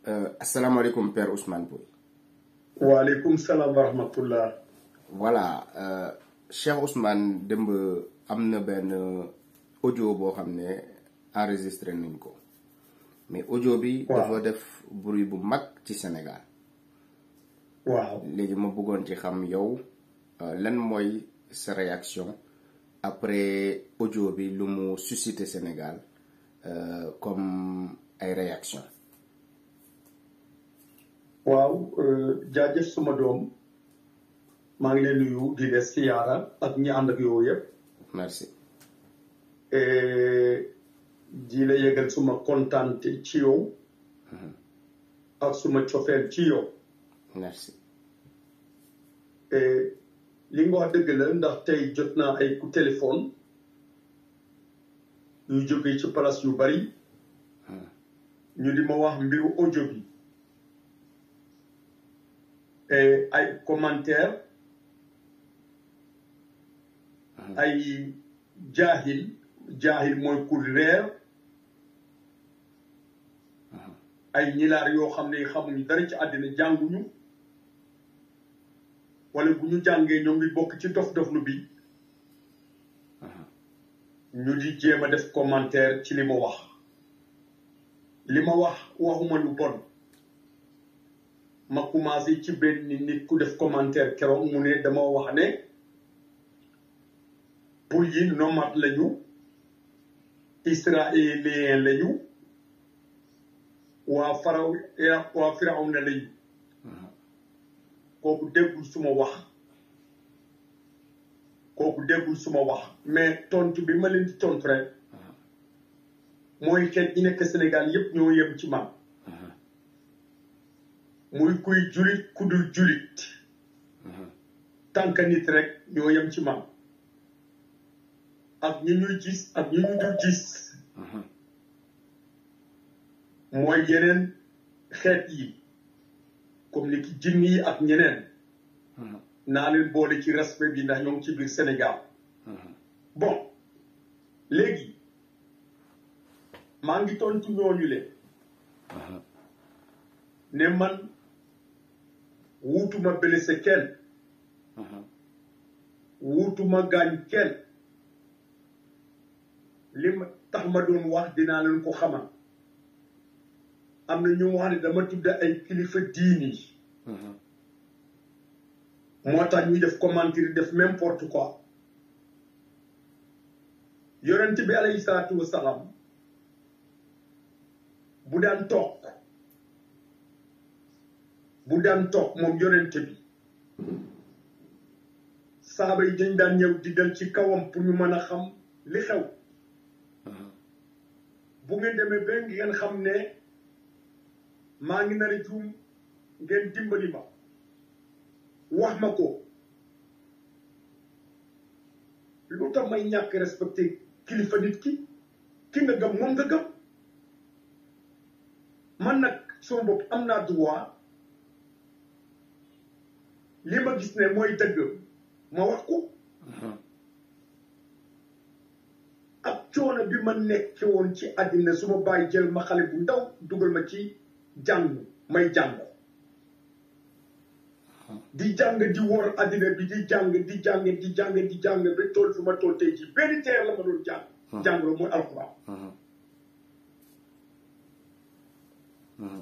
asalaamaaleykum Père Ousmane Pouye. waaleykum salaam wa rahmatullah. voilà Cheikh Ousmane démb am na benn audio boo xam ne enregistré nañ ko mais audio bi. dafa def bruit bu mag ci Sénégal. waaw léegi ma bëggoon ci xam yow lan mooy sa réaction après audio bi lu mu suscité Sénégal comme ay réaction. waaw jaajëf suma doom maa ngi leen nuyu di des siyaara ak ñi ànd ak yow yëpp. merci. di la yëgal suma kontaante ci yow. ak suma cofeel ci yow. merci. li nga wax dëgg la ndax tey jot naa ay coup téléphone yu jógee ci place yu bari. ñu di ma wax mbiru audio bi. ay commentaire ay jaahil mooy ku reer ay ñilaar yoo xam ne xamuñu dara ci àddina jànguñu wala bu ñu jàngee ñoo ngi bokk ci dof-doflu bi ñu di jéem a def commentaire ci li ma wax waxuma lu bon. ma commencé ci benn nit ku def commentaire keroog mu ne dama wax ne pour yi nomade lañu israélien lañu waa Firawna lañu kooku déggul suma wax mais tontu bi ma leen di tontu rek mooy xeet ñi nekk Sénégal yépp ñoo yem ci man. muy kuy julit ku dul julit tànk nit rek ñoo yem ci man ak ñi ñuy gis ak ñi ñu dul gis mooy yeneen xeet yi comme ni ki jinni yi ak ñeneen naa leen boole ci respect bi ndax ñoo ngi ci biir Sénégal. Bon léegi maa ngi tontu ñooñu leen ne man wuutuma blessé kenn wuutuma gaañ kenn li ma tax ma doon wax dinaa leen ko xamal am na ñu wax ne dama tudd ay kilifa diini moo tax ñuy def commentaire def n'importe quoi yonent bi alayhi salaatu wasalaam bu daan toog moom yonent bi saaba yi dañ daan ñëw di dal ci kawam pour ñu mën a xam li xew bu ngeen demee ba ngeen xam ne maa ngi nar a juum ngeen dimbali ma wax ma ko lu tax may ñàkk respecté kilifa nit ki nga gëm moom nga gëm man nag sama bopp am naa droit li ma gis ne mooy dëgg ma wax ko ak coono bi ma nekk woon ci àddina su ma bàyyi jël ma xale bu ndaw dugal ma ci may jàng di jàng di wor àddina bi di jàng ba tool fu ma tool tey ci benn teer la ma doon jàng la mooy alxuraan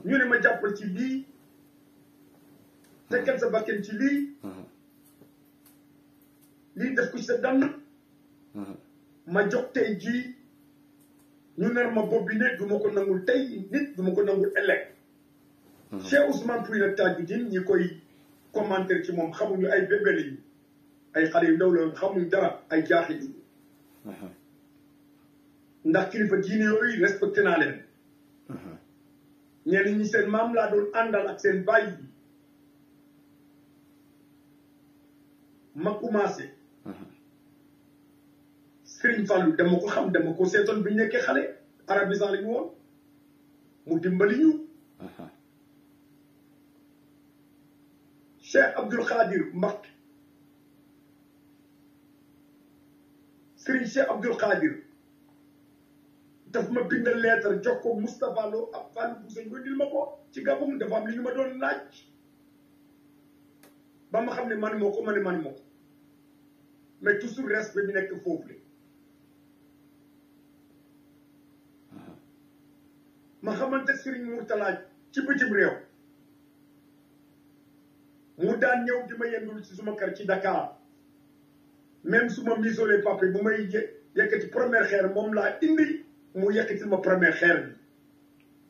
ñu ne ma jàppal ci lii tekkal sa bakken ci lii def ko ci sa dann ma jox tey jii ñu nar ma bopp bi ne du ma ko nangul tey nit du ma ko nangul ëllëg Cheikh Ousmane Pouye nag Tadjidine ñi koy commentaire ci moom xamuñu ay bébé lañu ay xale yu ndaw la xamuñ dara ay jaaxi yi ndax kilifa diine yooyu respecté naa leen ñenn ñi seen maam laa doon àndal ak seen bàyyi bi ma commencé Serigne Fallou dama ko xam dama ko seetoon bi ñu nekkee xale arabisant la ñu woon mu dimbali ñu Cheikh Abdoul Khadir Mbacké Serigne Cheikh Abdoul Khadir daf ma bindal lettre jox ko Moustapha Lo ak Fallou Bousse ñu indil ma ko ci Gabon dafa am li ñu ma doon laaj ba ma xam ne man moo ko mais toujours respect bi nekk foofu la ma xamante Serigne Mourtala ci bitim réew mu daan ñëw di ma yendul ci suma kër ci Dakar même suma misolé papier bu may yëkkati première xeer moom laa indi mu yëkkati ma première xeer bi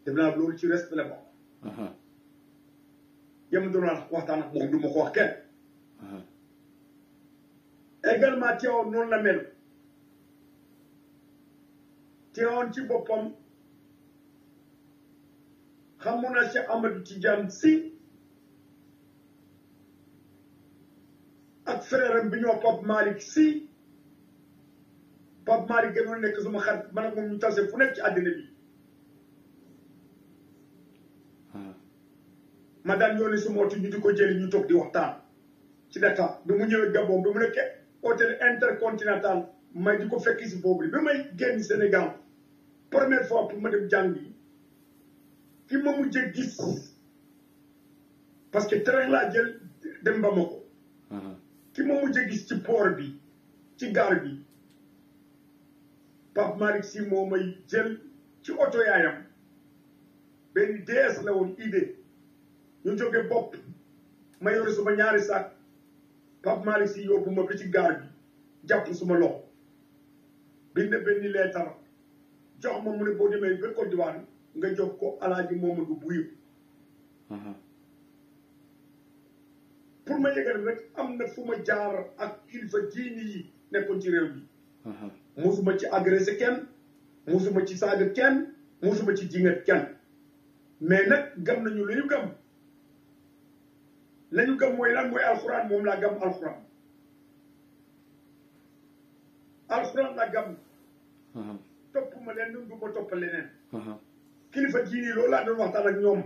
def naa loolu ci respect la bokk yam doon waxtaan ak moom du ma ko wax kenn également Tivaouane noonu la mel Tivaouane ci boppam xamoon naa Cheikh Amadou Tidiane Sy ak frère am bi ñoo Pape Malick Sy Pape Malick gënoon nekk suma xarit man ak moom ñu tase fu nekk ci àddina bi ma daan yónnee suma oto ñu di ko jëli ñu toog di waxtaan ci Dakar bi mu ñëwee Gabon bi mu nekkee hôtel intercontinental may di ko fekk si boobu bi may génn Sénégal première fois pour ma dem jàngi ki ma mujjee gis parce que train laa jël dem Bamako ki ma mujjee gis ci port bi ci gare bi Pape Malick Sy moo may jël ci oto yaayam benn DS la woon idée ñu jóge bopp ma yore suma ñaari sac Pape Malick Sy yóbbu ma bi ci gare bi jàpp suma loxo bind benn leetar jox ma mu ne boo demee ba Côte d'Ivoire nga jox ko Alaaji Mamadou Bouye pour ma yëgal rek am na fu ma jaar ak kilifa diini yi nekkoon ci réew mi musuma ci agressé kenn musuma ci saaga kenn musuma ci jingat kenn mais nag gëm nañu lu ñu gëm la ñu gëm mooy lan mooy alxuraan moom laa gëm alxuraan laa gëm topp ma leen du ma topp leneen kilifa diini loolu laa doon waxtaan ak ñoom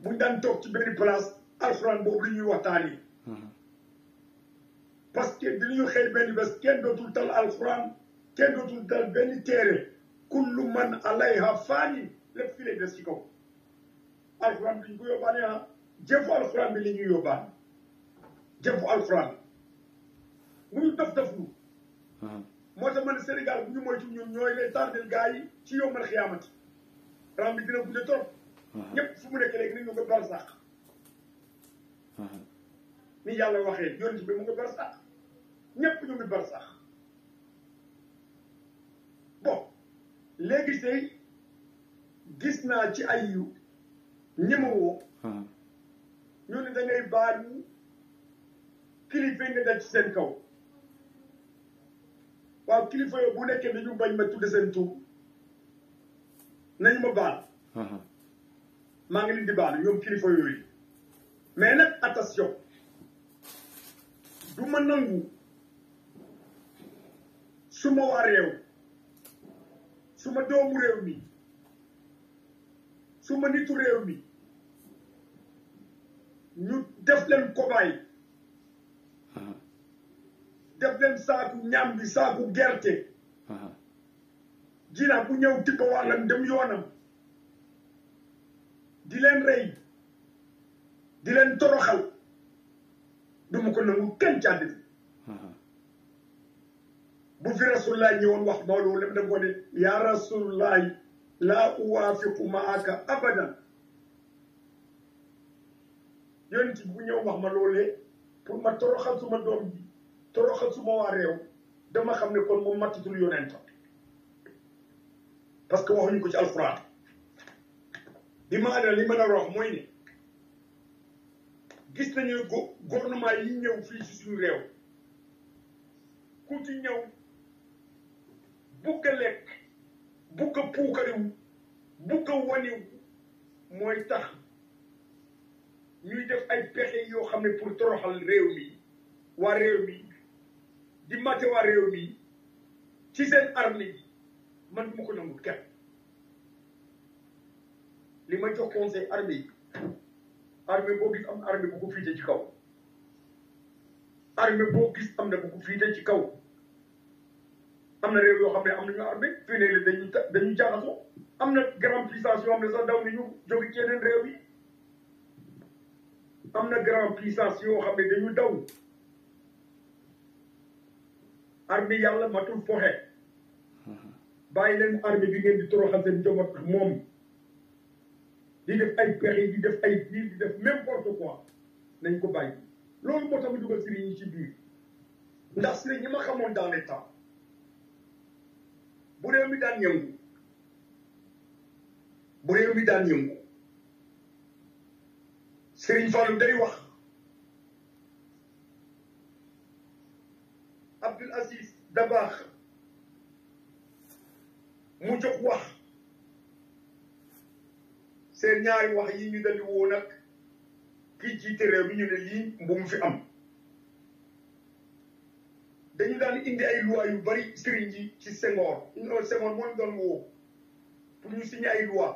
buñ daan toog ci benn place alxuraan boobu li ñuy waxtaani parce que dinañu xëy benn bés kenn dootul tal alxuraan kenn dootul tal benn téere kullu man alayha faani lépp fi lay des ci kaw alxuraan bi ñu ko yóbbaane jëfu alxuraan bi li ñuy yóbbaane jëfu alxuraan bu ñu def lu moo tax ma ne Sénégal bu ñu moytu ñun ñooy lay tardel gars yi ci yowmal xiyaamati ram bi dina gudde trop ñëpp fu mu nekk léegi ni ñu nga barsàq ni yàlla waxee yonent bi mu nga barsàq ñëpp ñu ngi barsàq bon léegi tey gis naa ci ay yu ñemewoo ñu ne da ngay baalu kilifa yi nga dal ci seen kaw waaw kilifa yoo bu nekkee dañu bañ ma tudde seen tur nañu ma baal maa ngi leen di baal ñoom kilifa yooyu mais nag attention du ma nangu suma waa réew suma doomu réew mi suma nitu réew mi ñu def leen kobaay def leen saaku ñam bi saaku gerte jina bu ñëw tippa wàllam dem yoonam di leen rey di leen toroxal du ma ko nangu kenn càdd bu fi rasulullah ñëwoon wax ma loolu lépp dem ko ne yaa rasulullah laa uwaafiqu maaka abadan yonent bu ñëw wax ma loolee pour ma toroxal suma doom ji toroxal suma waa réew dama xam ne kon moom matatul yonent parce que waxuñu ko ci alxuraan bi maanaam li mën a wax mooy ne gis nañu gouvernement yi ñëw fii ci suñu réew ku ci ñëw bugg a lekk bugg a puukariw bugg a waniw mooy tax ñuy def ay pexe yoo xam ne pour toroxal réew mi waa réew mi di mate waa réew mi ci seen armée yi man du ma ko nangu kenn li ma jox conseil armée yi armée boo gis am armée bu ko fiite ci kaw armée boo gis am na bu ko fiite ci kaw am na réew yoo xam ne am nañu armée fii ne dañu jaxasoo am na grande puissance yoo xam ne sax daw nañu jóge ci yeneen réew yi am na grande puissance yoo xam ne dañu daw armée yàlla matul foxe bàyyi leen armée bi ngeen di toroxal seen njaboot moom di def ay pexe di def ay biir di def n'importe quoi nañ ko bàyyi loolu moo tax mu dugal sëriñ yi ci biir ndax sëriñ ñi ma xamoon dans les temps bu réew mi daan yëngu bu réew mi daan yëngu Sëriñ Fallou day wax Abdoul Aziz Dabakh mu jóg wax seen ñaari wax yi ñu dali woo nag kii jiite réew mi ñu ne lii bu mu fi am dañu daan indi ay loi yu bari sëriñ ji ci Senghor Senghor moo ñu doon woo pour ñu signer ay loi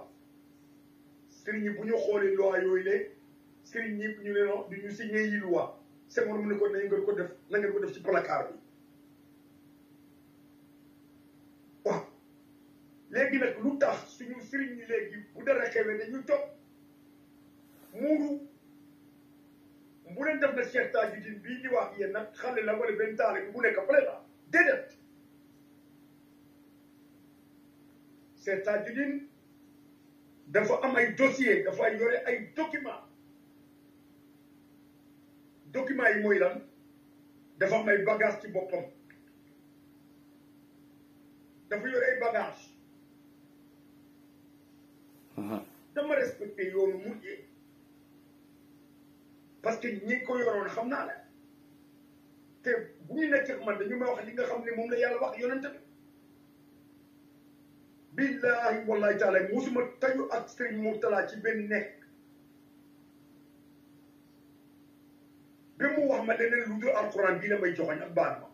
sëriñ yi bu ñu xoolee loi yooyu le sëriñ ñi ñu ne non du ñu signer yi loi Senghor mu ne ko nañ ngeen ko def na ngeen ko def ci placard bi waaw léegi nag lu tax suñu sëriñ ñi léegi bu dara xewee dañu topp muuru bu leen def na Cheikh Tadjidine bii di wax yéen nag xale la wala benn taale bi bu nekk fële la déedéet Cheikh Tadjidine dafa am ay dossier dafa yore ay document yi mooy lan dafa am ay bagage ci boppam dafa yore ay bagage dama respecté yoonu mujjee parce que ñi ko yoroon xam naa la te bu ñu nekkee man dañu may wax li nga xam ne moom la yàlla wax yonente bi billahi wallahi taala musuma taju ak Sëriñ Murtala ci benn nekk ba mu wax ma leneen lu dul alquran bii la may joxoñ ak baat ma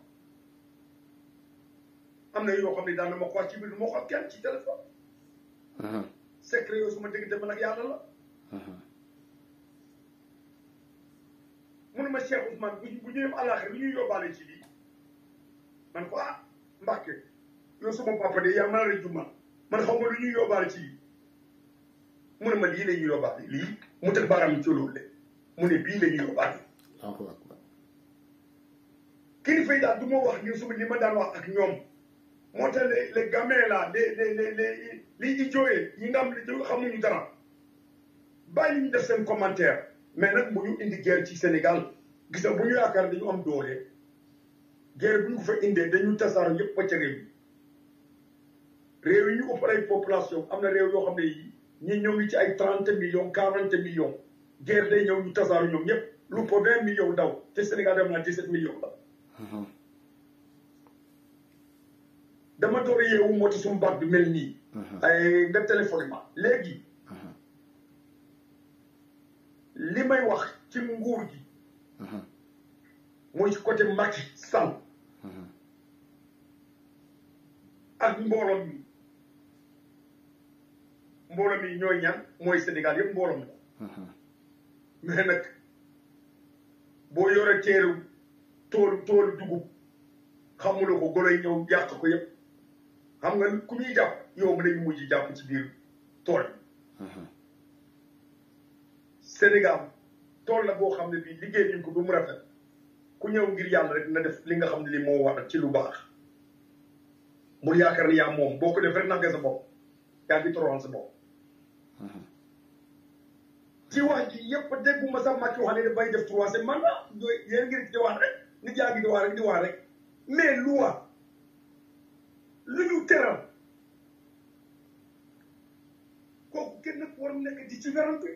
am na yoo xam ne daan na ma ko wax ci biir moo ko ak kenn ci téléphone secret yooyu suma dégg man ak yàlla la munuma Cheikh Ousmane bu ñëwee àllaaxira lu ñuy yóbbaale ci lii man ko Mbàkke yow suma papa de yaa mën a la juma man xaw ma lu ñuy yóbbaale ci lii mu ne ma lii la ñuy yóbbaale lii mu teg baaraam ci loolu de mu ne bii la ñuy yóbbaale kilifa yi daal du ma wax ngir suma li ma daan wax ak ñoom moo tax les gamins là li idiot yi nga xam ne xamuñu dara bàyyi ñu def seen commentaire mais nag mu ñu indi guerre ci Sénégal gis nga bu ñu yaakaar dañu am doole guerre bu ñu ko fa indee dañu tasaaro yëpp ba ca réew yi ñu ëpp ay population am na réew yoo xam ne yi ñi ñoo ngi ci ay 30 millions 40 millions guerre day ñëw ñu tasaaro ñoom ñëpp lu po 20 millions daw te Sénégal dem naa 17 millions la dama door a yeewu moo tax suñu baat bi mel nii ay nga téléphoné ma léegi li may wax ci nguur gi mooy ci côté Macky Sall ak mbooloo mi ñooy ñan mooy Sénégal yëpp mbooloo la mais nag boo yore teeru toolu dugub xamuloo ko golo yi ñëw yàq ko yëpp xam nga ku ñuy jàpp yow ma dañu mujj jàpp ci biir tool Sénégal tool la boo xam ne bii liggéey nañ ko ba mu rafet ku ñëw ngir yàlla rek na def li nga xam ne li moo war ci lu baax mu yaakaar ne yaa moom boo ko def rek nanga sa bopp yaa ngi toroxal sa bopp ci wax ji yëpp dégguma sax Macky wax ne dafay def 3e mandat yéen ngi di wax rek nit yaa ngi di wax rek mais loi lu ñu teral kooku kenn nag war nekk di ci werante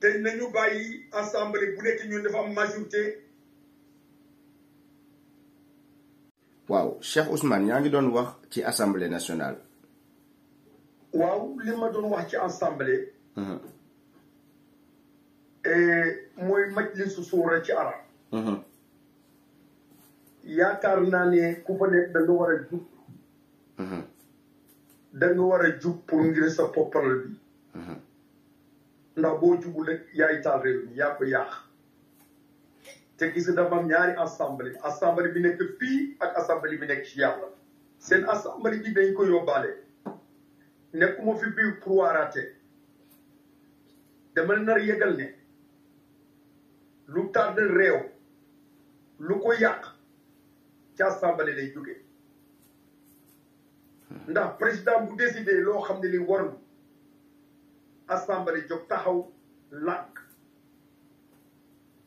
te nañu bàyyi assemblée bu nekk ñun dafa am majorité. waaw Cheikh Ousmane yaa ngi doon wax ci assemblée nationale. waaw li ma doon wax ci assemblée. mooy majlisu suura ci arab. yaakaar naa ne ku fa nekk da nga war a jub. da nga war a jub pour ngir sa popparal bi. ndax boo jubul rek yaay taal réew mi yaa ko yàq te gis dafa am ñaari assemblée bi nekk fii ak assemblée bi nekk ci yàlla seen assemblée bi dañ ko yóbbaale nekkuma fi biir pour waaraate dama nar yëgal ne lu tardel réew lu ko yàq ci assemblée lay jóge ndax président bu décidé loo xam ne li warul assemblée jóg taxaw lànk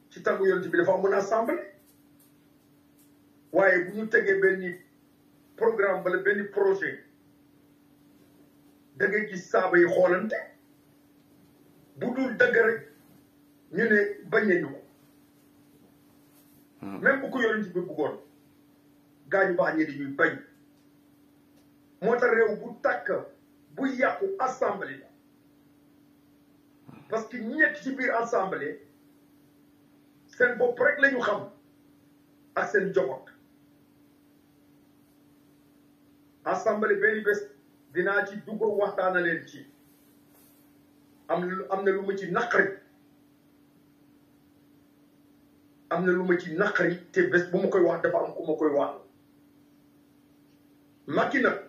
ci tàggu yonent bi dafa amoon assemblée waaye bu ñu tegee benn programme wala benn projet da ngay gis saaba yi xoolante bu dul dëgg rek ñu ne bañ nañu ko même bu ko yonent bi bëggoon gaañu baax ñi dañuy bañ moo tax réew bu tàkk bu yàqu assemblée la parce que ñi nekk ci biir assemblée seen bopp rek la ñu xam ak seen njaboot assemblée benn bés dinaa ci dugg waxtaana leen ci am na lu ma ci naqari am na lu ma ci naqari te bés bu ma koy wax dafa am ku ma koy wax Macky nag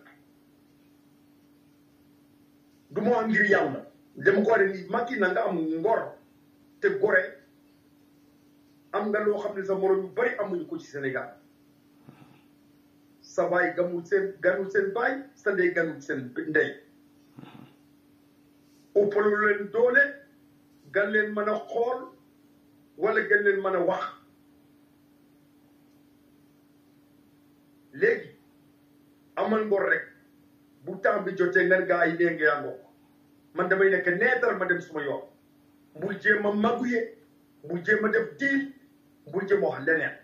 du ma wax ngir yàlla dama ko wax ni Macky na nga am ngor te gore am nga loo xam ne sa morom yu bari amuñu ko ci Sénégal sa baay ganul seen baay sa ndey ganul seen ndey ëppalu leen doole gan leen mën a xool wala gën leen mën a wax léegi amal ngor rek bu temps bi jotee nga gaa yi dee nga yàngoo man damay nekk neetar ma dem suma yoon bul jéem a maguye bul jéem a def diil bul jéem a wax leneen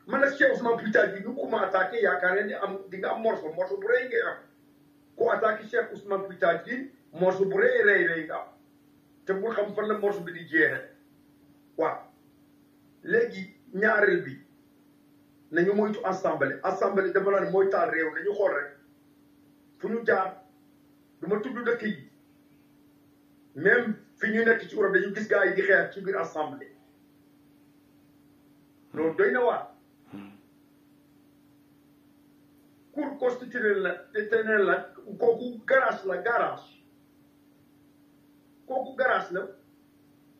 man nag Cheikh Ousmane Peter bi ñu ko ma attaqué yaakaar ne am di nga am morceau bu rëy ngay am ku attaqué Cheikh Ousmane Peter bi morceau bu rëy nga am te bul xam fan la morceau bi di jeexe waaw léegi ñaareel bi nañu moytu assemblée dama la ne mooy taal réew nañu xool rek fu ñu jaar du ma tudd dëkk yi même fi ñu nekk ci Europe dañu gis gars yi di xeex ci biir assemblée loolu doy na waar cour constitutionnelle la kooku garage la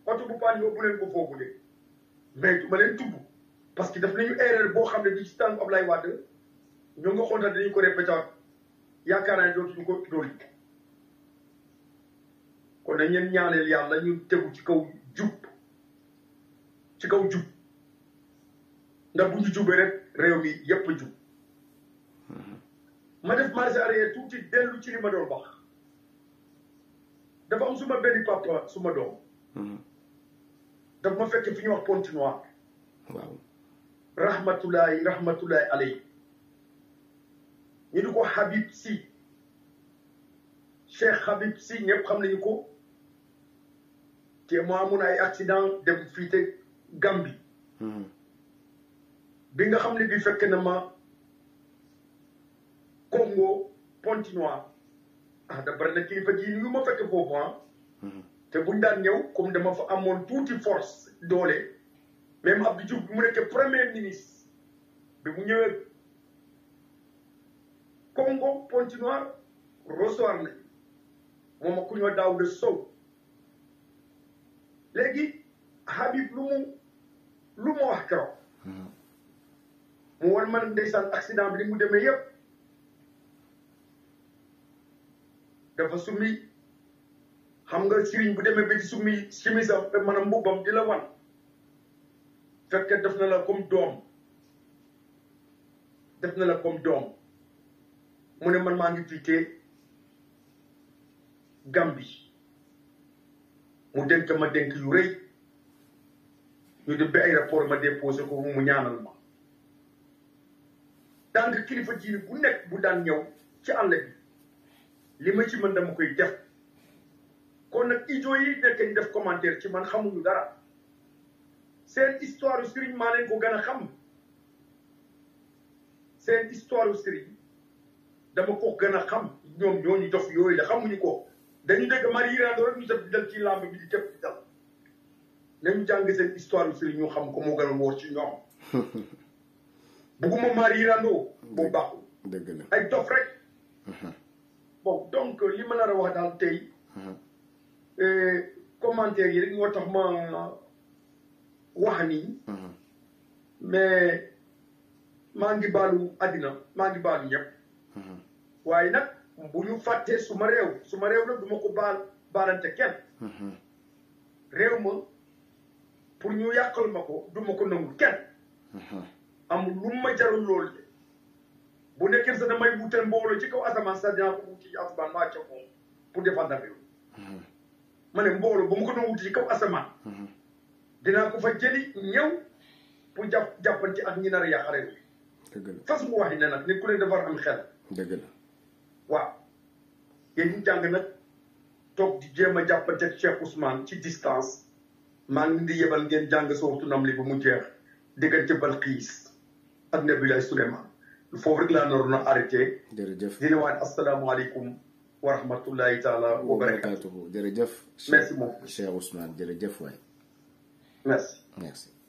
oto bu paan yóbbu leen ko foofu de mais du ma leen tubb parce que daf nañu erreur boo xam ne bi ci tànk Ablaye Wade ñoo nga xool dañu ko répété yaakaar naa ne dootuñu ko dooli kon nañ leen ñaaneel yàlla ñu tegu ci kaw jub ndax bu ñu jubee rek réew mi yépp jub ma def marché arrière tuuti dellu ci li ma doon wax dafa am suma benn papa suma doom daf ma fekk fi ñuy wax Pointe-Noire waaw rahmatulahi alayhi ñu di ko Habib Sy Cheikh Habib Sy ñëpp xam nañu ko te mu amoon ay accident dem fii te Gambie bi nga xam ne bi fekk na ma Congo Pointe-Noire da bari na kilifa ji yu ma fekk foofu te buñ daan ñëw comme dama fa amoon tuuti force doole même Abdou Diouf bi mu nekkee premier ministre bi mu ñëwee Congo Pointe-Noire recevoir nañ moom ak ku ñoo Daouda Sow léegi Habib lu ma wax keroog mu war man ndeysaan accident bi ni mu demee yépp dafa summi xam nga sëriñ bu demee ba di summi simisam maanaam mbubbam di la wan fekk def na la comme doom mu ne man maa ngi fiitee Gambie mu dénk ma dénk yu rëy ñu dem ba aéroport ma déposé ko mu ñaanal ma donc kilifa diine bu nekk bu daan ñëw ci àll bi li ma ci mën dama koy def kon nag ijo yi nekk ñu def commentaire ci man xamuñu dara seen histoire sëriñ maa leen ko gën a xam seen histoire sëriñ dama ko gën a xam ñoom ñooñu dof yooyu la xamuñu ko dañu dégg mari yiraandoo rek ñu def di dal ci làmb bi di tëb di dal nañu jàng seen histoire sëriñ ñu xam ko moo gën a wóor ci ñoom bugguma mariirandoo boo baaxul dëgg la ay dof rek bon donc li ma nar a wax daal tey commentaire yi rek moo tax ma wax nii mais maa ngi baalu àddina maa ngi baalu ñëpp waaye nag bu ñu fàttee suma réew nag du ma ko baalante kenn réew ma pour ñu yàqal ma ko du ma ko nangu kenn amul lu ma jarul loolu de bu nekkee sax damay wutal mbooloo ci kaw asamaan sax dinaa ko wuti ci asamaan maa ca moom pour défendre réew ma ne mbooloo ba mu ko doon wuti ci kaw asamaan dinaa ko fa jëli ñëw pour jàppante ak ñi nar a yàq réew dëgg la fas mu wax ne nag nit ku ne dafa am xel dëgg la waaw yéen ñu jàng nag toog di jéem a jàppante ak Cheikh Ousmane ci distance maa ngi di yebal ngeen jàng sooratu Naml ba mu jeex diggante Balqiis ak Nabiyulaay Suleymaan foofu rek laa naroon a arrêté. jërëjëf di la waat asalaamaaleykum wa rahmatullahi taala wa barakaatuhu. jërëjëf. merci beaucoup Cheikh Ousmane jërëjëf waay. merci. merci.